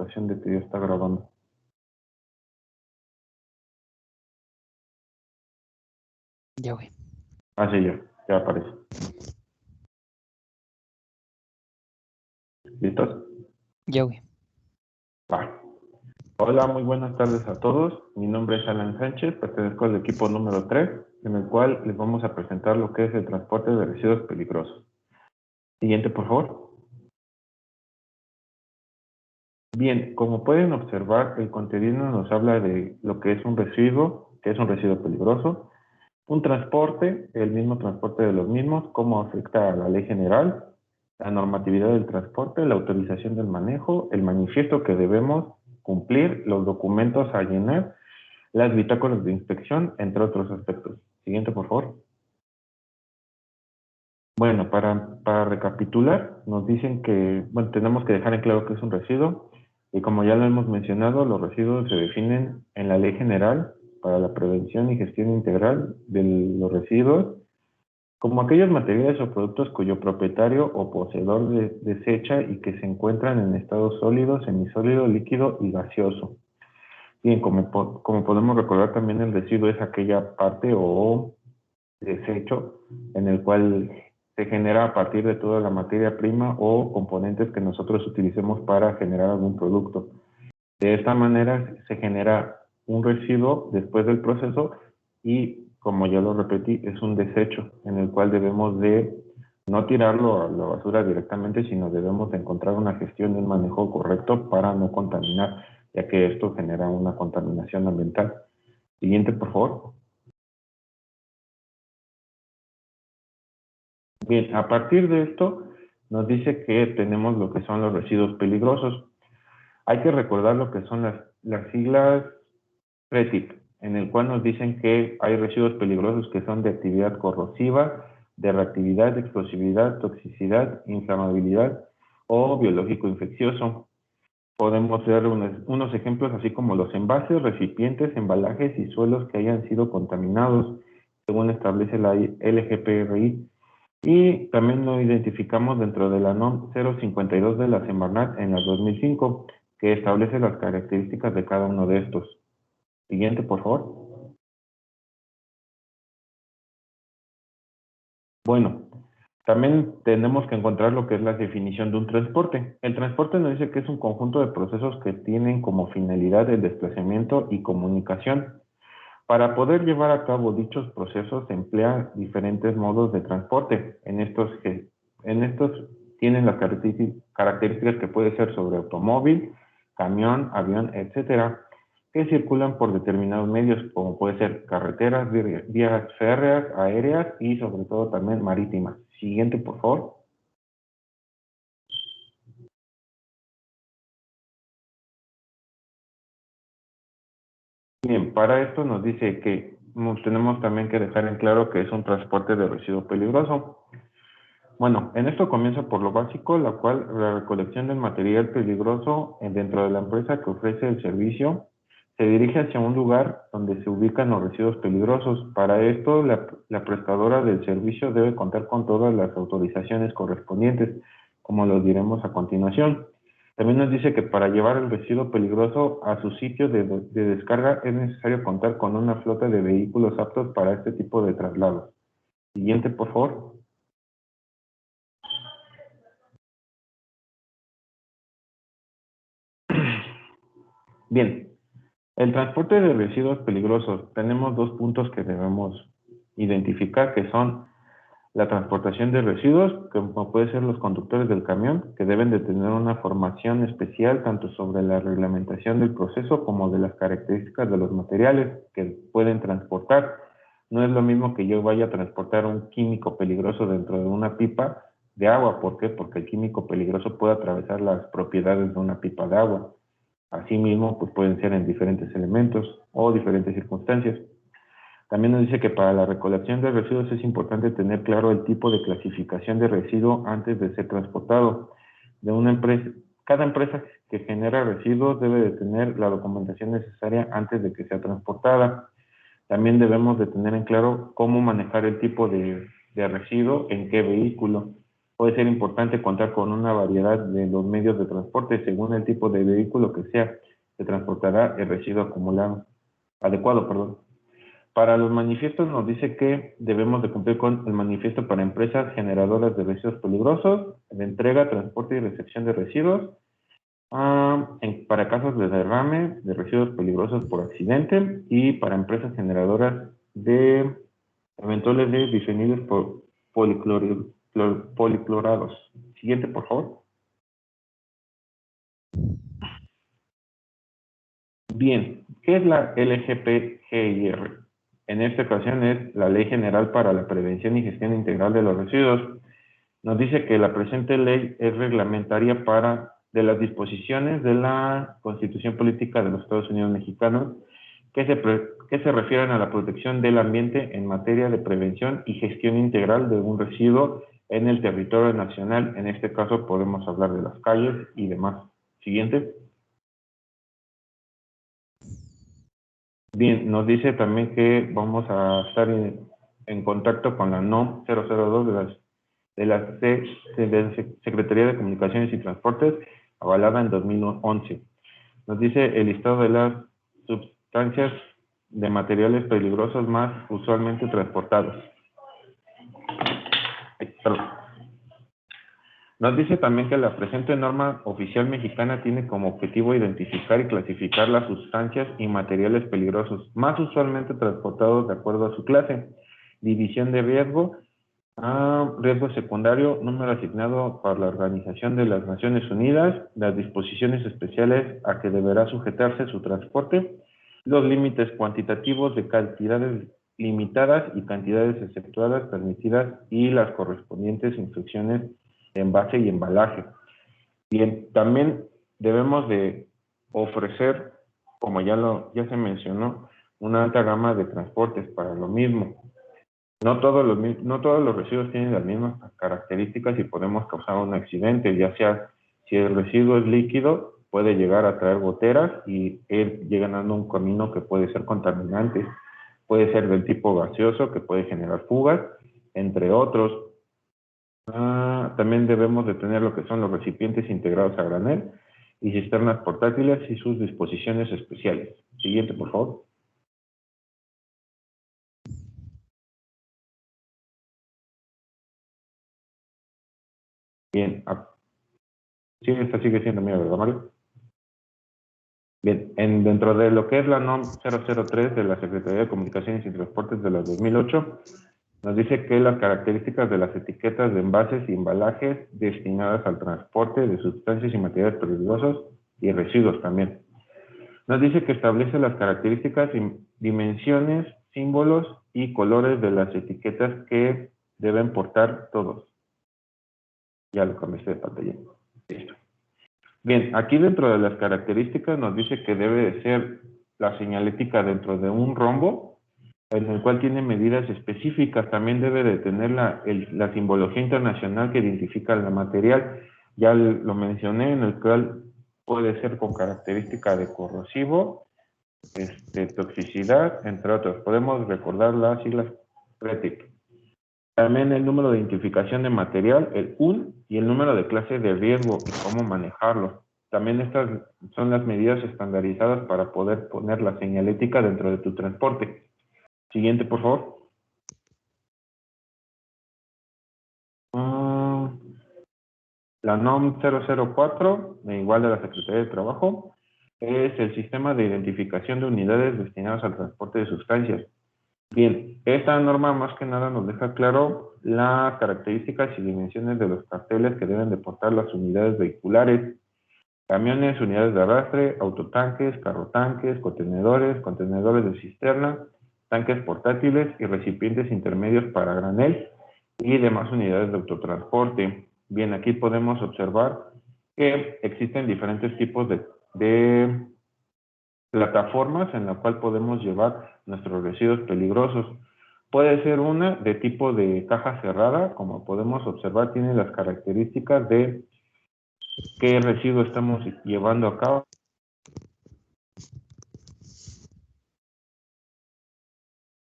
notificación de que ya está grabando. Ya, güey. Ah, sí, ya aparece. ¿Listos? Ya, güey. Va. Hola, muy buenas tardes a todos. Mi nombre es Alan Sánchez, pertenezco al equipo número 3, en el cual les vamos a presentar lo que es el transporte de residuos peligrosos. Siguiente, por favor. Bien, como pueden observar, el contenido nos habla de lo que es un residuo, que es un residuo peligroso, un transporte, el mismo transporte de los mismos, cómo afecta a la ley general, la normatividad del transporte, la autorización del manejo, el manifiesto que debemos cumplir, los documentos a llenar, las bitácoras de inspección, entre otros aspectos. Siguiente, por favor. Bueno, para recapitular, nos dicen que, bueno, tenemos que dejar en claro que es un residuo, y como ya lo hemos mencionado, los residuos se definen en la Ley General para la Prevención y Gestión Integral de los Residuos, como aquellos materiales o productos cuyo propietario o poseedor desecha y que se encuentran en estado sólido, semisólido, líquido y gaseoso. Bien, como podemos recordar, también el residuo es aquella parte o desecho en el cual se genera a partir de toda la materia prima o componentes que nosotros utilicemos para generar algún producto. De esta manera se genera un residuo después del proceso y, como ya lo repetí, es un desecho en el cual debemos de no tirarlo a la basura directamente, sino debemos de encontrar una gestión y un manejo correcto para no contaminar, ya que esto genera una contaminación ambiental. Siguiente, por favor. Bien, a partir de esto nos dice que tenemos lo que son los residuos peligrosos. Hay que recordar lo que son las siglas RETIP, en el cual nos dicen que hay residuos peligrosos que son de actividad corrosiva, de reactividad, explosividad, toxicidad, inflamabilidad o biológico infeccioso. Podemos ver unos ejemplos así como los envases, recipientes, embalajes y suelos que hayan sido contaminados, según establece la LGPRI. Y también lo identificamos dentro de la NOM 052 de la Semarnat en la 2005, que establece las características de cada uno de estos. Siguiente, por favor. Bueno, también tenemos que encontrar lo que es la definición de un transporte. El transporte nos dice que es un conjunto de procesos que tienen como finalidad el desplazamiento y comunicación. Para poder llevar a cabo dichos procesos se emplean diferentes modos de transporte. En estos tienen las características que puede ser sobre automóvil, camión, avión, etcétera, que circulan por determinados medios, como puede ser carreteras, vías férreas, aéreas y sobre todo también marítimas. Siguiente, por favor. Bien, para esto nos dice que tenemos también que dejar en claro que es un transporte de residuo peligroso. Bueno, en esto comienza por lo básico, la cual la recolección del material peligroso dentro de la empresa que ofrece el servicio se dirige hacia un lugar donde se ubican los residuos peligrosos. Para esto, la prestadora del servicio debe contar con todas las autorizaciones correspondientes, como lo diremos a continuación. También nos dice que para llevar el residuo peligroso a su sitio de descarga es necesario contar con una flota de vehículos aptos para este tipo de traslados. Siguiente, por favor. Bien, el transporte de residuos peligrosos. Tenemos dos puntos que debemos identificar, que son la transportación de residuos, como puede ser los conductores del camión, que deben de tener una formación especial tanto sobre la reglamentación del proceso como de las características de los materiales que pueden transportar. No es lo mismo que yo vaya a transportar un químico peligroso dentro de una pipa de agua. ¿Por qué? Porque el químico peligroso puede atravesar las propiedades de una pipa de agua. Asimismo, pues pueden ser en diferentes elementos o diferentes circunstancias. También nos dice que para la recolección de residuos es importante tener claro el tipo de clasificación de residuo antes de ser transportado. De una empresa, cada empresa que genera residuos debe de tener la documentación necesaria antes de que sea transportada. También debemos de tener en claro cómo manejar el tipo de residuo en qué vehículo. Puede ser importante contar con una variedad de los medios de transporte según el tipo de vehículo que sea. Se transportará el residuo acumulado, adecuado, perdón. Para los manifiestos nos dice que debemos de cumplir con el manifiesto para empresas generadoras de residuos peligrosos, de entrega, transporte y recepción de residuos, para casos de derrame de residuos peligrosos por accidente y para empresas generadoras de eventuales de bifenilos por policlorados. Siguiente, por favor. Bien, ¿qué es la LGPGIR? En esta ocasión es la Ley General para la Prevención y Gestión Integral de los Residuos. Nos dice que la presente ley es reglamentaria de las disposiciones de la Constitución Política de los Estados Unidos Mexicanos que se refieren a la protección del ambiente en materia de prevención y gestión integral de un residuo en el territorio nacional. En este caso podemos hablar de las calles y demás. Siguiente. Bien, nos dice también que vamos a estar en contacto con la NOM 002 de la Secretaría de Comunicaciones y Transportes, avalada en 2011. Nos dice el listado de las sustancias de materiales peligrosos más usualmente transportados. Nos dice también que la presente norma oficial mexicana tiene como objetivo identificar y clasificar las sustancias y materiales peligrosos más usualmente transportados de acuerdo a su clase, división de riesgo, riesgo secundario, número asignado por la Organización de las Naciones Unidas, las disposiciones especiales a que deberá sujetarse su transporte, los límites cuantitativos de cantidades limitadas y cantidades exceptuadas permitidas y las correspondientes instrucciones de envase y embalaje. Bien, también debemos de ofrecer, como ya se mencionó, una alta gama de transportes para lo mismo. No todos los residuos tienen las mismas características y podemos causar un accidente, ya sea si el residuo es líquido, puede llegar a traer goteras y ir llegando a un camino que puede ser contaminante. Puede ser del tipo gaseoso, que puede generar fugas, entre otros. También debemos de tener lo que son los recipientes integrados a granel y cisternas portátiles y sus disposiciones especiales. Siguiente, por favor. Bien, sí, esta sigue siendo mía, ¿verdad, Mario? Bien, dentro de lo que es la NOM 003 de la Secretaría de Comunicaciones y Transportes de la 2008, nos dice que las características de las etiquetas de envases y embalajes destinadas al transporte de sustancias y materiales peligrosos y residuos también. Nos dice que establece las características, dimensiones, símbolos y colores de las etiquetas que deben portar todos. Ya lo cambié de pantalla. Listo. Bien, aquí dentro de las características nos dice que debe de ser la señalética dentro de un rombo, en el cual tiene medidas específicas. También debe de tener la simbología internacional que identifica el material. Ya lo mencioné, en el cual puede ser con característica de corrosivo, toxicidad, entre otros. Podemos recordar las siglas PRETIC. También el número de identificación de material, el UN, y el número de clase de riesgo y cómo manejarlo. También estas son las medidas estandarizadas para poder poner la señalética dentro de tu transporte. Siguiente, por favor. La NOM 004, igual de la Secretaría de Trabajo, es el sistema de identificación de unidades destinadas al transporte de sustancias. Bien, esta norma más que nada nos deja claro las características y dimensiones de los carteles que deben de portar las unidades vehiculares, camiones, unidades de arrastre, autotanques, carrotanques, contenedores de cisterna, tanques portátiles y recipientes intermedios para granel y demás unidades de autotransporte. Bien, aquí podemos observar que existen diferentes tipos de plataformas en la cual podemos llevar nuestros residuos peligrosos. Puede ser una de tipo de caja cerrada, como podemos observar, tiene las características de qué residuo estamos llevando a cabo.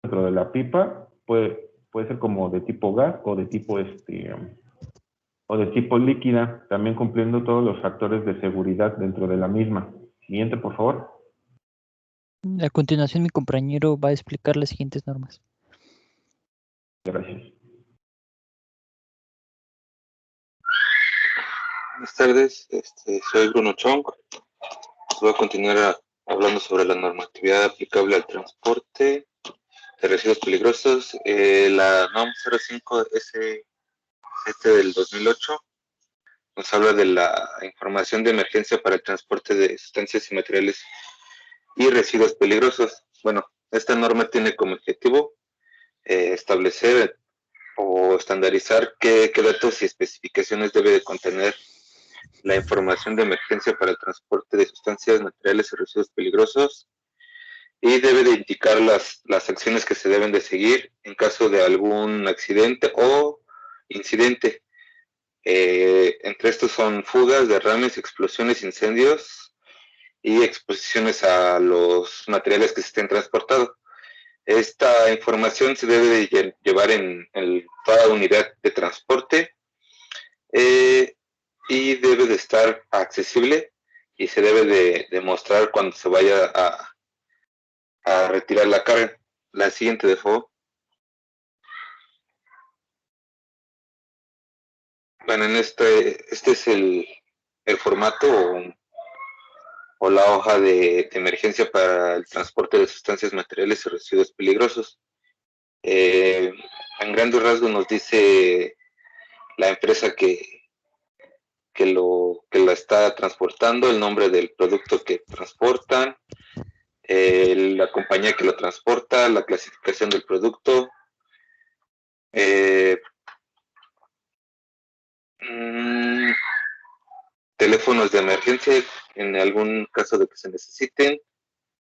Dentro de la pipa puede ser como de tipo gas o de tipo o de tipo líquida, también cumpliendo todos los factores de seguridad dentro de la misma. Siguiente, por favor. A continuación, mi compañero va a explicar las siguientes normas. Gracias. Buenas tardes, soy Bruno Chong. Voy a continuar hablando sobre la normatividad aplicable al transporte de residuos peligrosos. La NOM 05S del 2008 nos habla de la información de emergencia para el transporte de sustancias y materiales y residuos peligrosos. Bueno, esta norma tiene como objetivo establecer o estandarizar qué datos y especificaciones debe de contener la información de emergencia para el transporte de sustancias, materiales y residuos peligrosos, y debe de indicar las acciones que se deben de seguir en caso de algún accidente o incidente. Entre estos son fugas, derrames, explosiones, incendios y exposiciones a los materiales que se estén transportando. Esta información se debe de llevar en toda unidad de transporte y debe de estar accesible y se debe de mostrar cuando se vaya a retirar la carga. La siguiente, de favor. Bueno, en este es el formato o la hoja de emergencia para el transporte de sustancias, materiales y residuos peligrosos. En grandes rasgos nos dice la empresa que la está transportando, el nombre del producto que transportan, la compañía que lo transporta, la clasificación del producto, teléfonos de emergencia en algún caso de que se necesiten,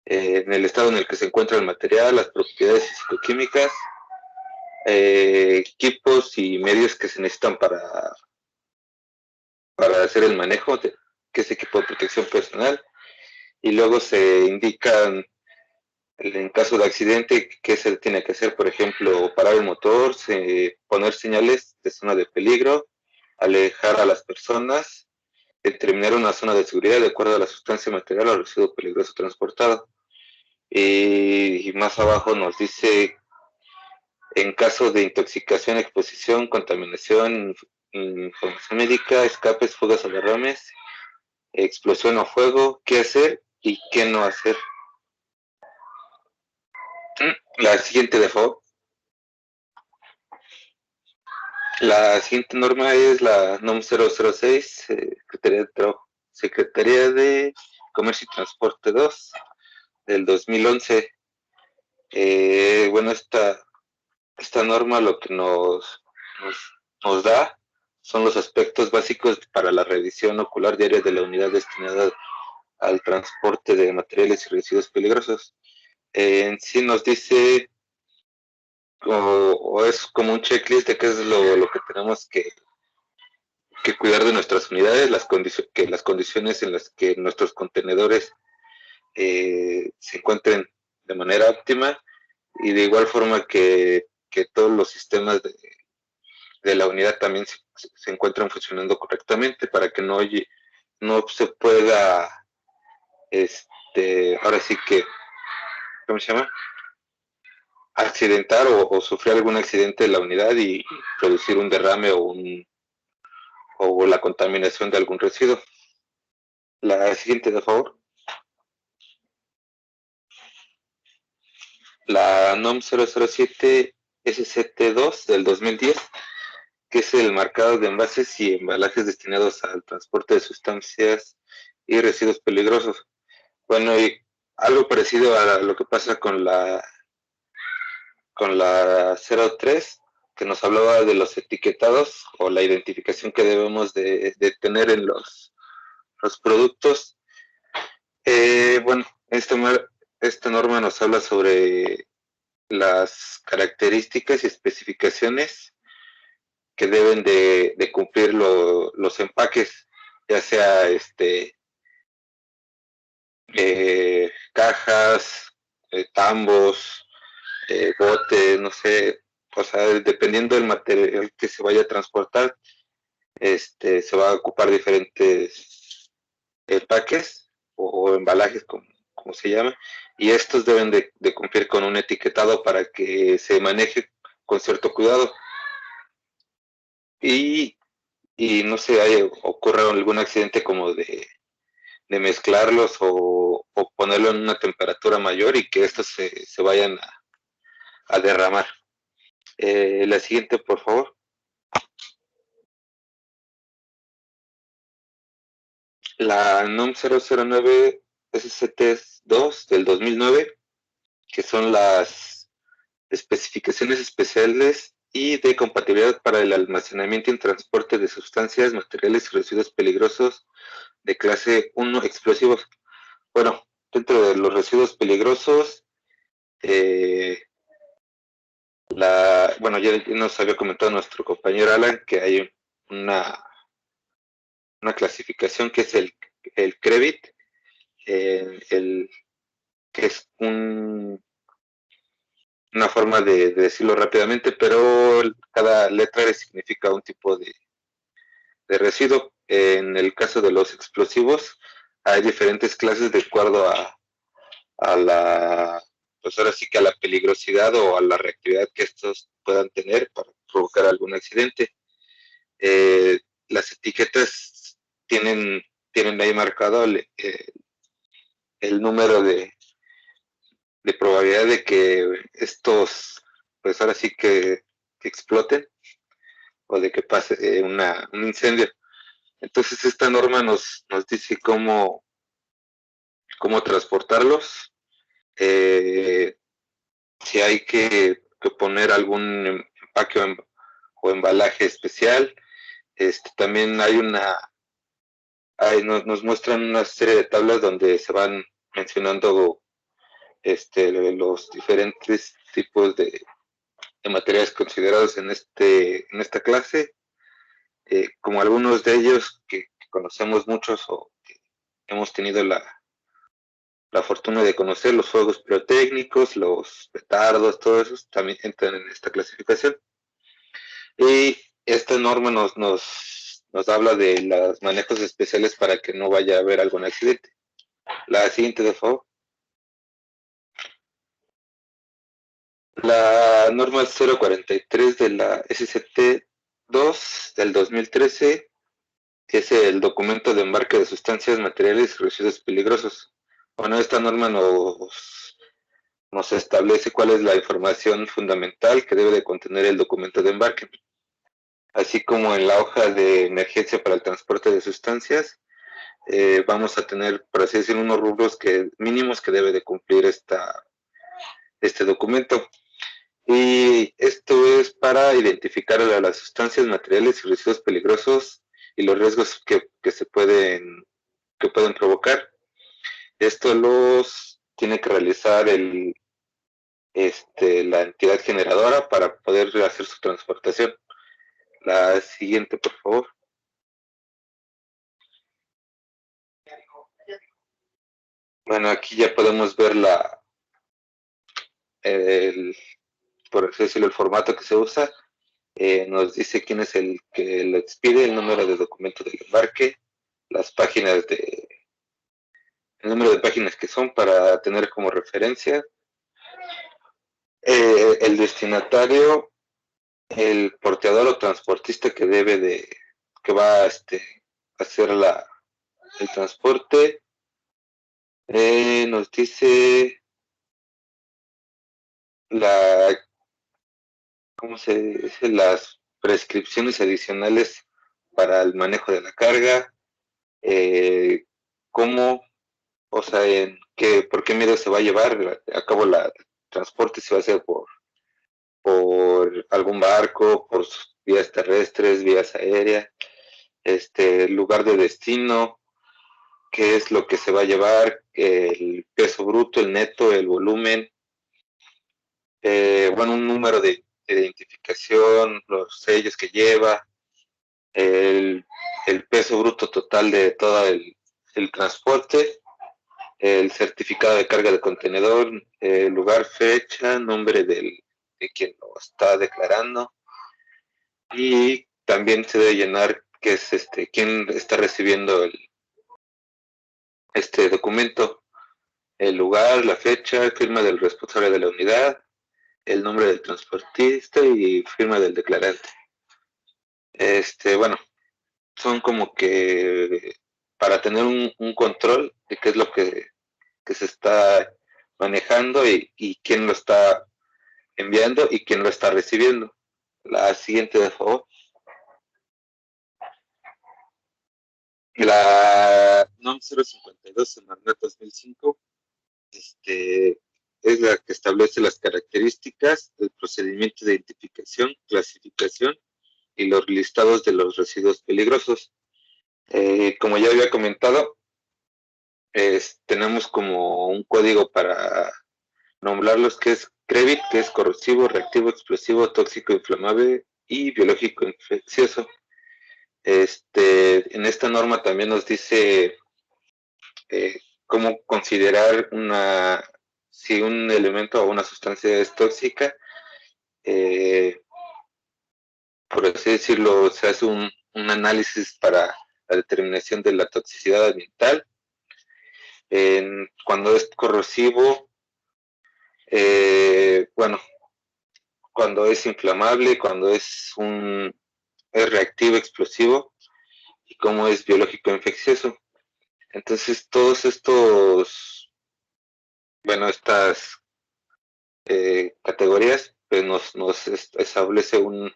en el estado en el que se encuentra el material, las propiedades físico-químicas, equipos y medios que se necesitan para hacer el manejo, que es equipo de protección personal, y luego se indican en caso de accidente qué se tiene que hacer, por ejemplo, parar el motor, poner señales de zona de peligro, alejar a las personas, determinar una zona de seguridad de acuerdo a la sustancia material o residuo peligroso transportado. Y más abajo nos dice, en caso de intoxicación, exposición, contaminación, información médica, escapes, fugas o derrames, explosión o fuego, qué hacer y qué no hacer. La siguiente, de favor. La siguiente norma es la NOM 006, Secretaría de Comercio y Transporte 2 del 2011. Bueno, esta norma lo que nos da son los aspectos básicos para la revisión ocular diaria de la unidad destinada al transporte de materiales y residuos peligrosos. En sí nos dice, o es como un checklist de qué es lo que tenemos que cuidar de nuestras unidades, que las condiciones en las que nuestros contenedores se encuentren de manera óptima, y de igual forma que todos los sistemas de la unidad también se encuentran funcionando correctamente para que no se pueda, ahora sí que, ¿cómo se llama? Accidentar o sufrir algún accidente de la unidad y producir un derrame o la contaminación de algún residuo. La siguiente, por favor. La NOM 007 SCT2 del 2010, que es el marcado de envases y embalajes destinados al transporte de sustancias y residuos peligrosos. Bueno, y algo parecido a lo que pasa con la 03, que nos hablaba de los etiquetados o la identificación que debemos de tener en los productos. Bueno, esta norma nos habla sobre las características y especificaciones que deben de cumplir los empaques, ya sea cajas, tambos, botes, no sé, o sea, dependiendo del material que se vaya a transportar, se va a ocupar diferentes empaques o embalajes, como se llama, y estos deben de cumplir con un etiquetado para que se maneje con cierto cuidado y, y no se ocurra algún accidente como de mezclarlos o ponerlo en una temperatura mayor y que estos se vayan a derramar. La siguiente, por favor. La NOM 009 SCT-2 del 2009, que son las especificaciones especiales y de compatibilidad para el almacenamiento y transporte de sustancias, materiales y residuos peligrosos de clase 1 explosivos. Bueno, dentro de los residuos peligrosos, bueno, ya nos había comentado nuestro compañero Alan que hay una clasificación que es el CREVIT, que es una forma de decirlo rápidamente, pero cada letra significa un tipo de residuo. En el caso de los explosivos, hay diferentes clases de acuerdo a la, pues ahora sí que a la peligrosidad o a la reactividad que estos puedan tener para provocar algún accidente. Las etiquetas tienen ahí marcado el número de probabilidad de que estos, pues ahora sí que exploten o de que pase un incendio. Entonces esta norma nos dice cómo transportarlos, si hay que poner algún empaque o embalaje especial. También hay nos muestran una serie de tablas donde se van mencionando los diferentes tipos de materiales considerados en esta clase, como algunos de ellos que conocemos muchos o que hemos tenido la fortuna de conocer, los fuegos pirotécnicos, los petardos, todos esos también entran en esta clasificación. Y esta norma nos habla de los manejos especiales para que no vaya a haber algún accidente. La siguiente, de favor. La norma 043 de la SCT-2 del 2013, que es el documento de embarque de sustancias, materiales y residuos peligrosos. Bueno, esta norma nos establece cuál es la información fundamental que debe de contener el documento de embarque, así como en la hoja de emergencia para el transporte de sustancias. Vamos a tener, por así decirlo, unos rubros mínimos que debe de cumplir este documento. Y esto es para identificar a las sustancias, materiales y residuos peligrosos y los riesgos que pueden provocar. Esto los tiene que realizar la entidad generadora para poder hacer su transportación. La siguiente, por favor. Bueno, aquí ya podemos ver por así decirlo, el formato que se usa. Nos dice quién es el que lo expide, el número de documento del embarque, las páginas el número de páginas que son para tener como referencia, el destinatario, el porteador o transportista que va a hacer el transporte. Nos dice ¿cómo se dice? Las prescripciones adicionales para el manejo de la carga, cómo, o sea, por qué medio se va a llevar a cabo el transporte, si va a ser por algún barco, por vías terrestres, vías aéreas, lugar de destino, qué es lo que se va a llevar, el peso bruto, el neto, el volumen, bueno, un número de identificación, los sellos que lleva, el peso bruto total de todo el transporte, el certificado de carga de contenedor, lugar, fecha, nombre de quien lo está declarando, y también se debe llenar que es quién está recibiendo este documento, el lugar, la fecha, firma del responsable de la unidad, el nombre del transportista y firma del declarante. Bueno, son como que para tener un control de qué es lo que se está manejando y quién lo está enviando y quién lo está recibiendo. La siguiente, de favor. La NOM 052 Semarnat 2005 es la que establece las características, el procedimiento de identificación, clasificación y los listados de los residuos peligrosos. Como ya había comentado, tenemos como un código para nombrarlos, que es CREVIT, que es corrosivo, reactivo, explosivo, tóxico, inflamable y biológico infeccioso. En esta norma también nos dice cómo considerar si un elemento o una sustancia es tóxica. Por así decirlo, se hace un análisis para la determinación de la toxicidad ambiental. Cuando es corrosivo, cuando es inflamable, cuando es reactivo, explosivo, y cómo es biológico infeccioso. Entonces, todos estas categorías, pues nos establece un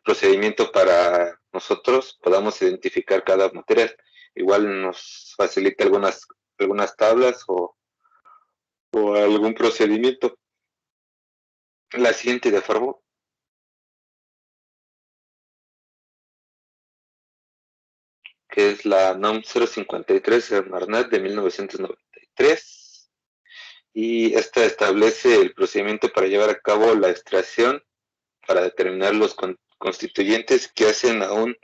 procedimiento para nosotros podamos identificar cada material. Igual nos facilita algunas tablas o algún procedimiento. La siguiente, de favor. Que es la NOM 053 Semarnat de 1993. Y esta establece el procedimiento para llevar a cabo la extracción para determinar los constituyentes que hacen a un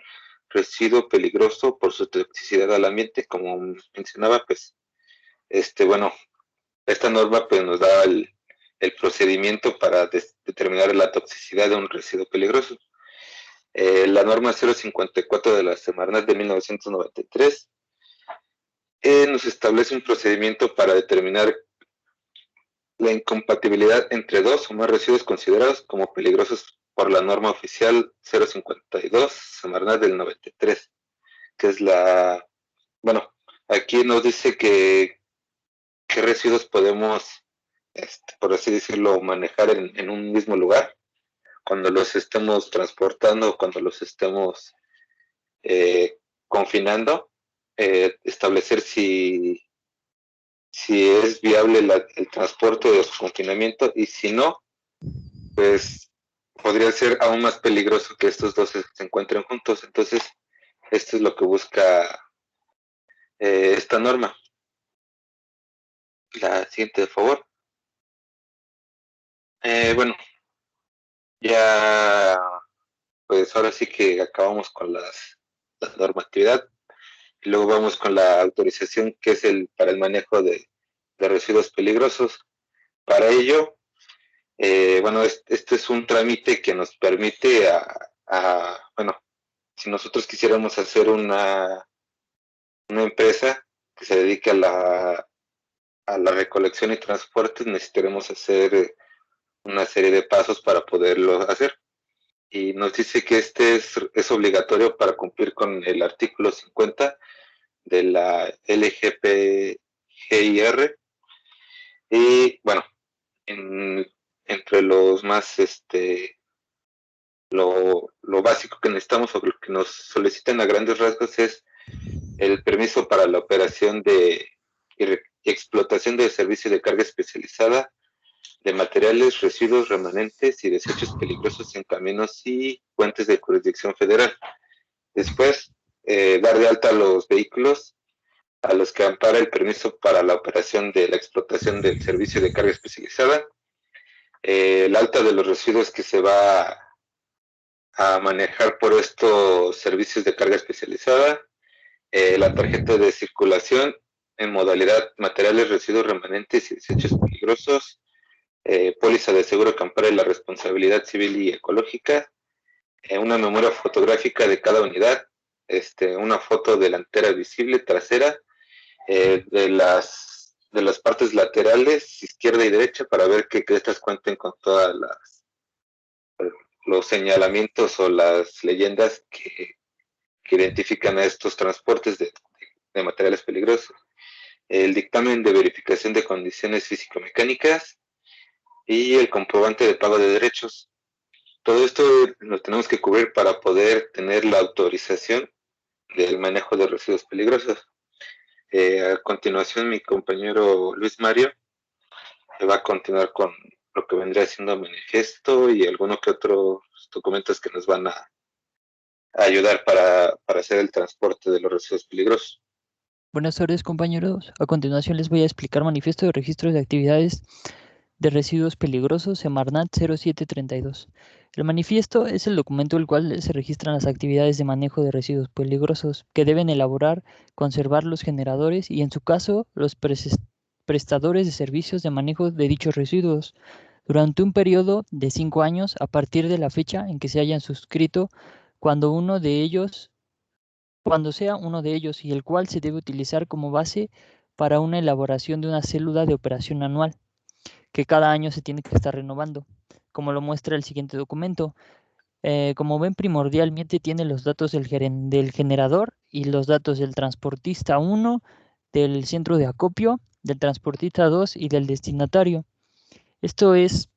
residuo peligroso por su toxicidad al ambiente. Como mencionaba, pues, esta norma pues nos da el procedimiento para determinar la toxicidad de un residuo peligroso. La norma 054 de la Semarnat de 1993 nos establece un procedimiento para determinar la incompatibilidad entre dos o más residuos considerados como peligrosos por la norma oficial 052 Semarnat del 93, que es aquí nos dice qué residuos podemos, por así decirlo, manejar en un mismo lugar cuando los estemos transportando, cuando los estemos confinando, establecer si es viable el transporte o su confinamiento, y si no, pues podría ser aún más peligroso que estos dos se encuentren juntos. Entonces, esto es lo que busca esta norma. La siguiente, por favor. Ya, pues ahora sí que acabamos con la normatividad. Y luego vamos con la autorización, que es para el manejo de residuos peligrosos. Para ello, este es un trámite que nos permite si nosotros quisiéramos hacer una empresa que se dedique a la recolección y transporte, necesitaremos hacer una serie de pasos para poderlo hacer. Y nos dice que es obligatorio para cumplir con el artículo 50 de la LGPGIR. Y bueno, entre los más lo básico que necesitamos, o lo que nos solicitan a grandes rasgos, es el permiso para la operación y explotación de servicio de carga especializada de materiales, residuos, remanentes y desechos peligrosos en caminos y puentes de jurisdicción federal. Después, dar de alta a los vehículos a los que ampara el permiso para la operación de la explotación del servicio de carga especializada, el alta de los residuos que se va a manejar por estos servicios de carga especializada, la tarjeta de circulación en modalidad materiales, residuos, remanentes y desechos peligrosos, póliza de seguro que ampare la responsabilidad civil y ecológica, una memoria fotográfica de cada unidad, una foto delantera visible, trasera, de las partes laterales, izquierda y derecha, para ver que estas cuenten con todas los señalamientos o las leyendas que identifican a estos transportes de materiales peligrosos. El dictamen de verificación de condiciones físico-mecánicas y el comprobante de pago de derechos. Todo esto lo tenemos que cubrir para poder tener la autorización del manejo de residuos peligrosos. A continuación, mi compañero Luis Mario va a continuar con lo que vendría siendo manifiesto y algunos que otros documentos que nos van a ayudar para hacer el transporte de los residuos peligrosos. Buenas tardes, compañeros. A continuación les voy a explicar manifiesto de registros de actividades de residuos peligrosos, Semarnat 0732. El manifiesto es el documento en el cual se registran las actividades de manejo de residuos peligrosos que deben elaborar, conservar los generadores y, en su caso, los prestadores de servicios de manejo de dichos residuos durante un periodo de 5 años a partir de la fecha en que se hayan suscrito cuando sea uno de ellos y el cual se debe utilizar como base para una elaboración de una célula de operación anual, que cada año se tiene que estar renovando, como lo muestra el siguiente documento. Como ven, primordialmente tiene los datos del generador y los datos del transportista 1, del centro de acopio, del transportista 2 y del destinatario. Esto es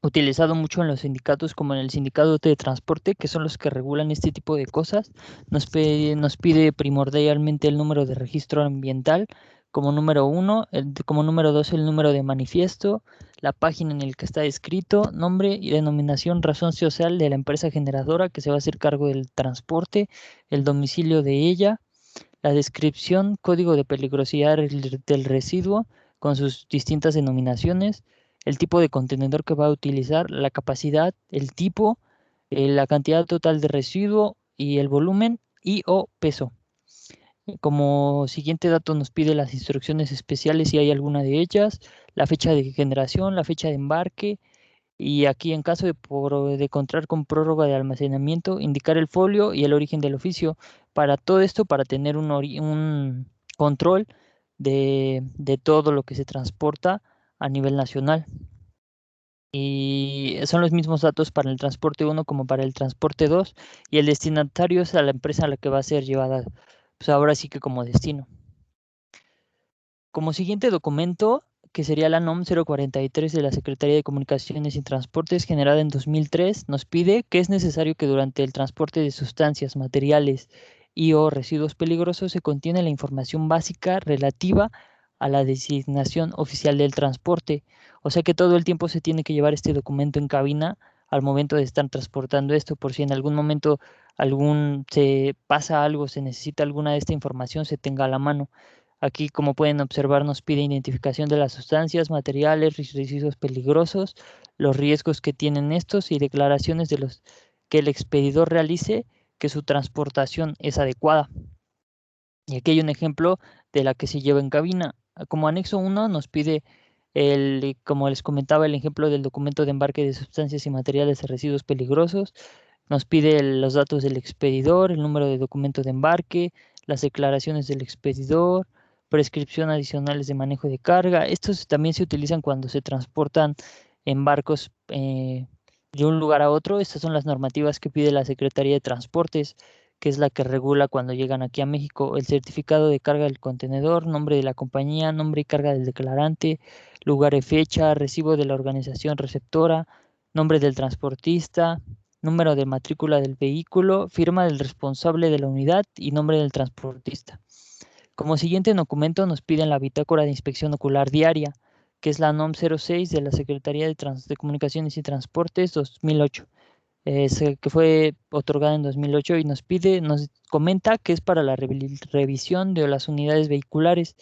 utilizado mucho en los sindicatos, como en el sindicato de transporte, que son los que regulan este tipo de cosas. Nos pide primordialmente el número de registro ambiental como número 1, como número 2 el número de manifiesto, la página en el que está escrito, nombre y denominación, razón social de la empresa generadora que se va a hacer cargo del transporte, el domicilio de ella, la descripción, código de peligrosidad del residuo con sus distintas denominaciones, el tipo de contenedor que va a utilizar, la capacidad, el tipo, la cantidad total de residuo y el volumen y o peso. Como siguiente dato nos pide las instrucciones especiales si hay alguna de ellas, la fecha de generación, la fecha de embarque y aquí en caso de contar con prórroga de almacenamiento, indicar el folio y el origen del oficio. Para todo esto, para tener un control de todo lo que se transporta a nivel nacional. Y son los mismos datos para el transporte 1 como para el transporte 2 y el destinatario es a la empresa a la que va a ser llevada, pues ahora sí que como destino. Como siguiente documento, que sería la NOM 043 de la Secretaría de Comunicaciones y Transportes, generada en 2003, nos pide que es necesario que durante el transporte de sustancias, materiales y o residuos peligrosos se contiene la información básica relativa a la designación oficial del transporte. O sea que todo el tiempo se tiene que llevar este documento en cabina al momento de estar transportando esto, por si en algún momento se pasa algo, se necesita alguna de esta información, se tenga a la mano. Aquí, como pueden observar, nos pide identificación de las sustancias, materiales, residuos peligrosos, los riesgos que tienen estos y declaraciones de los que el expedidor realice que su transportación es adecuada. Y aquí hay un ejemplo de la que se lleva en cabina. Como anexo 1 nos pide, como les comentaba, el ejemplo del documento de embarque de sustancias y materiales de residuos peligrosos. Nos pide los datos del expedidor, el número de documento de embarque, las declaraciones del expedidor, prescripción adicionales de manejo de carga. Estos también se utilizan cuando se transportan en barcos de un lugar a otro. Estas son las normativas que pide la Secretaría de Transportes, que es la que regula cuando llegan aquí a México. El certificado de carga del contenedor, nombre de la compañía, nombre y carga del declarante, lugar y fecha, recibo de la organización receptora, nombre del transportista, número de matrícula del vehículo, firma del responsable de la unidad y nombre del transportista. Como siguiente documento nos piden la bitácora de inspección ocular diaria, que es la NOM 06 de la Secretaría de Comunicaciones y Transportes 2008, que fue otorgada en 2008 y nos comenta que es para la revisión de las unidades vehiculares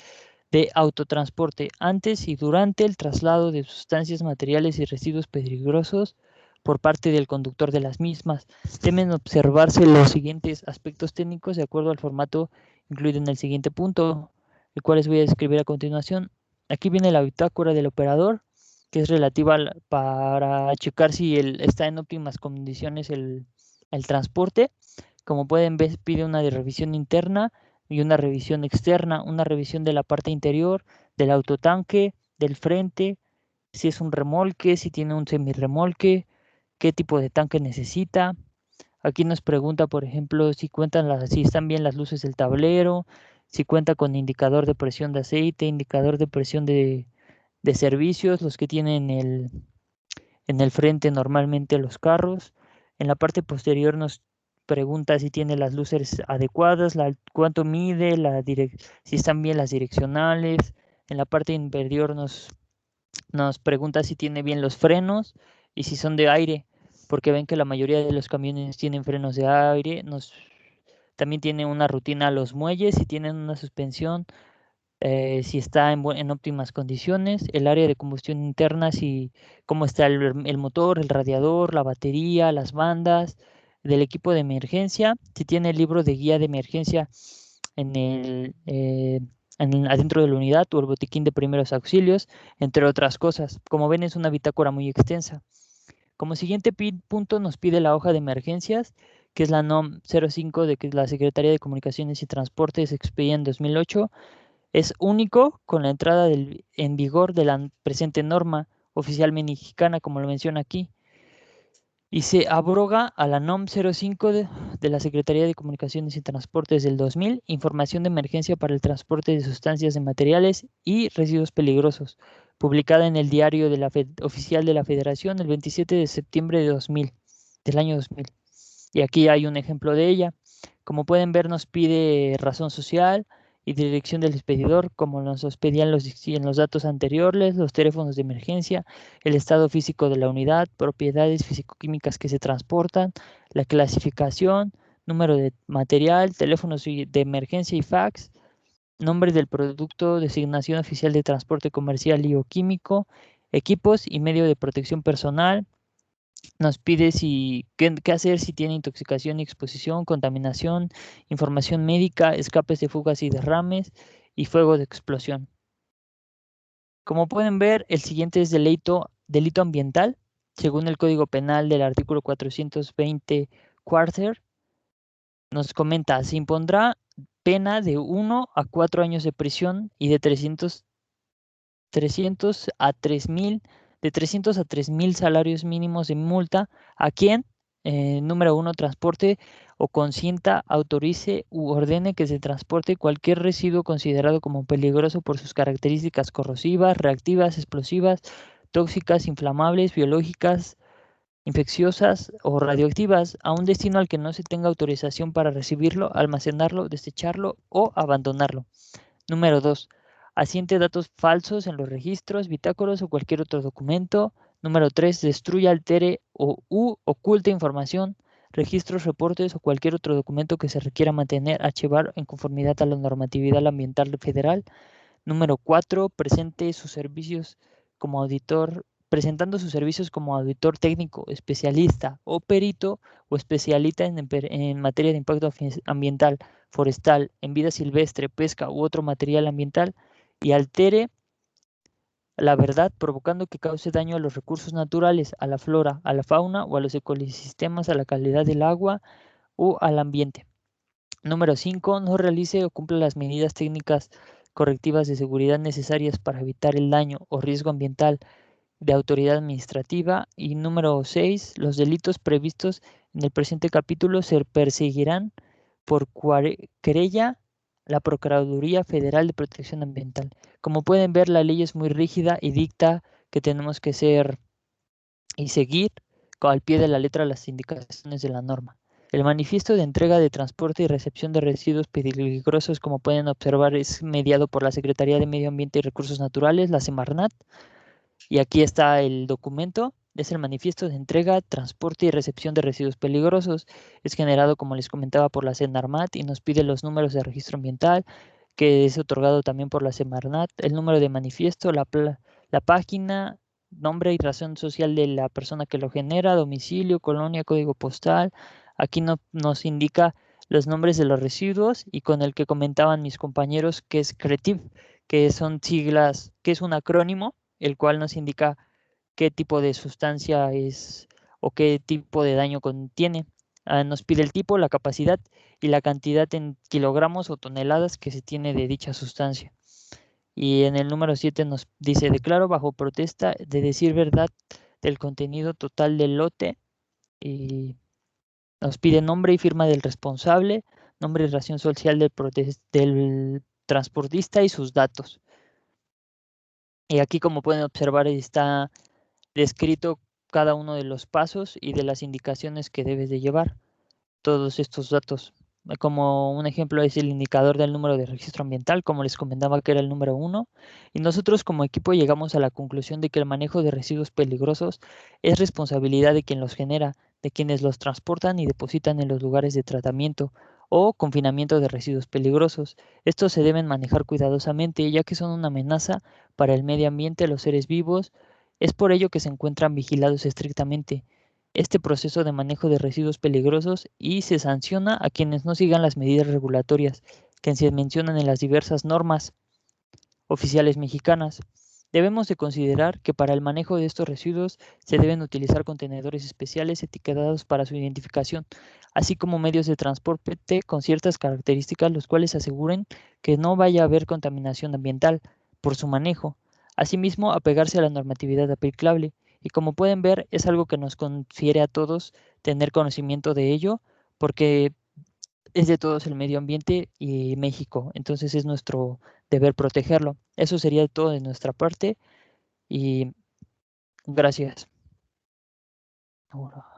de autotransporte antes y durante el traslado de sustancias, materiales y residuos peligrosos por parte del conductor de las mismas. Deben observarse los siguientes aspectos técnicos de acuerdo al formato incluido en el siguiente punto, el cual les voy a describir a continuación. Aquí viene la bitácora del operador, que es relativa para checar si está en óptimas condiciones el transporte. Como pueden ver, pide una revisión interna y una revisión externa, una revisión de la parte interior, del autotanque, del frente, si es un remolque, si tiene un semirremolque, qué tipo de tanque necesita. Aquí nos pregunta, por ejemplo, si están bien las luces del tablero, si cuenta con indicador de presión de aceite, indicador de presión de servicios, los que tienen en el frente normalmente los carros. En la parte posterior nos pregunta si tiene las luces adecuadas, cuánto mide, si están bien las direccionales. En la parte inferior nos pregunta si tiene bien los frenos y si son de aire, porque ven que la mayoría de los camiones tienen frenos de aire. También tiene una rutina a los muelles, si tienen una suspensión, si está en óptimas condiciones, el área de combustión interna, si cómo está el motor, el radiador, la batería, las bandas del equipo de emergencia, si tiene el libro de guía de emergencia en adentro de la unidad o el botiquín de primeros auxilios, entre otras cosas. Como ven, es una bitácora muy extensa. Como siguiente punto nos pide la hoja de emergencias, que es la NOM 05 de que la Secretaría de Comunicaciones y Transportes expedía en 2008. Es único con la entrada en vigor de la presente norma oficial mexicana, como lo menciona aquí, y se abroga a la NOM 05 de la Secretaría de Comunicaciones y Transportes del 2000, información de emergencia para el transporte de sustancias de materiales y residuos peligrosos, publicada en el diario oficial de la Federación el 27 de septiembre de 2000, del año 2000. Y aquí hay un ejemplo de ella. Como pueden ver, nos pide razón social y dirección del expedidor, como nos pedían en los datos anteriores, los teléfonos de emergencia, el estado físico de la unidad, propiedades fisicoquímicas que se transportan, la clasificación, número de material, teléfonos de emergencia y fax, nombre del producto, designación oficial de transporte comercial y o químico, equipos y medio de protección personal. Nos pide qué hacer si tiene intoxicación y exposición, contaminación, información médica, escapes de fugas y derrames y fuego de explosión. Como pueden ver, el siguiente es delito ambiental. Según el Código Penal del artículo 420 cuarter, nos comenta, se impondrá pena de 1 a 4 años de prisión y de 300 a 3.000 salarios mínimos de multa a quien, número 1, transporte o consienta, autorice u ordene que se transporte cualquier residuo considerado como peligroso por sus características corrosivas, reactivas, explosivas, tóxicas, inflamables, biológicas, infecciosas o radioactivas a un destino al que no se tenga autorización para recibirlo, almacenarlo, desecharlo o abandonarlo. Número 2. Asiente datos falsos en los registros, bitácoros o cualquier otro documento. Número 3. Destruya, altere o oculte información, registros, reportes o cualquier otro documento que se requiera mantener, archivar en conformidad a la normatividad ambiental federal. Número 4. Presentando sus servicios como auditor técnico, especialista o perito o especialista en materia de impacto ambiental, forestal, en vida silvestre, pesca u otro material ambiental y altere la verdad provocando que cause daño a los recursos naturales, a la flora, a la fauna o a los ecosistemas, a la calidad del agua o al ambiente. Número 5. No realice o cumpla las medidas técnicas correctivas de seguridad necesarias para evitar el daño o riesgo ambiental de autoridad administrativa. Y número 6. Los delitos previstos en el presente capítulo se perseguirán por querella la Procuraduría Federal de Protección Ambiental. Como pueden ver, la ley es muy rígida y dicta que tenemos que ser y seguir al pie de la letra las indicaciones de la norma. El manifiesto de entrega de transporte y recepción de residuos peligrosos, como pueden observar, es mediado por la Secretaría de Medio Ambiente y Recursos Naturales, la Semarnat. Y aquí está el documento. Es el manifiesto de entrega, transporte y recepción de residuos peligrosos. Es generado, como les comentaba, por la Semarnat y nos pide los números de registro ambiental, que es otorgado también por la Semarnat, el número de manifiesto, la página, nombre y razón social de la persona que lo genera, domicilio, colonia, código postal. Aquí nos indica los nombres de los residuos y con el que comentaban mis compañeros que es CRETIV, que son siglas, que es un acrónimo, el cual nos indica qué tipo de sustancia es o qué tipo de daño contiene. Nos pide el tipo, la capacidad y la cantidad en kilogramos o toneladas que se tiene de dicha sustancia. Y en el número 7 nos dice, declaro bajo protesta de decir verdad del contenido total del lote, y nos pide nombre y firma del responsable, nombre y razón social del transportista y sus datos. Y aquí, como pueden observar, está descrito cada uno de los pasos y de las indicaciones que debes de llevar todos estos datos. Como un ejemplo es el indicador del número de registro ambiental, como les comentaba que era el número 1, y nosotros como equipo llegamos a la conclusión de que el manejo de residuos peligrosos es responsabilidad de quien los genera, de quienes los transportan y depositan en los lugares de tratamiento o confinamiento de residuos peligrosos. Estos se deben manejar cuidadosamente, ya que son una amenaza para el medio ambiente, los seres vivos. Es por ello que se encuentran vigilados estrictamente este proceso de manejo de residuos peligrosos y se sanciona a quienes no sigan las medidas regulatorias que se mencionan en las diversas normas oficiales mexicanas. Debemos de considerar que para el manejo de estos residuos se deben utilizar contenedores especiales etiquetados para su identificación, así como medios de transporte con ciertas características los cuales aseguren que no vaya a haber contaminación ambiental por su manejo. Asimismo, apegarse a la normatividad aplicable. Y como pueden ver, es algo que nos confiere a todos tener conocimiento de ello, porque es de todos el medio ambiente y México. Entonces es nuestro deber protegerlo. Eso sería todo de nuestra parte y gracias. Ahora.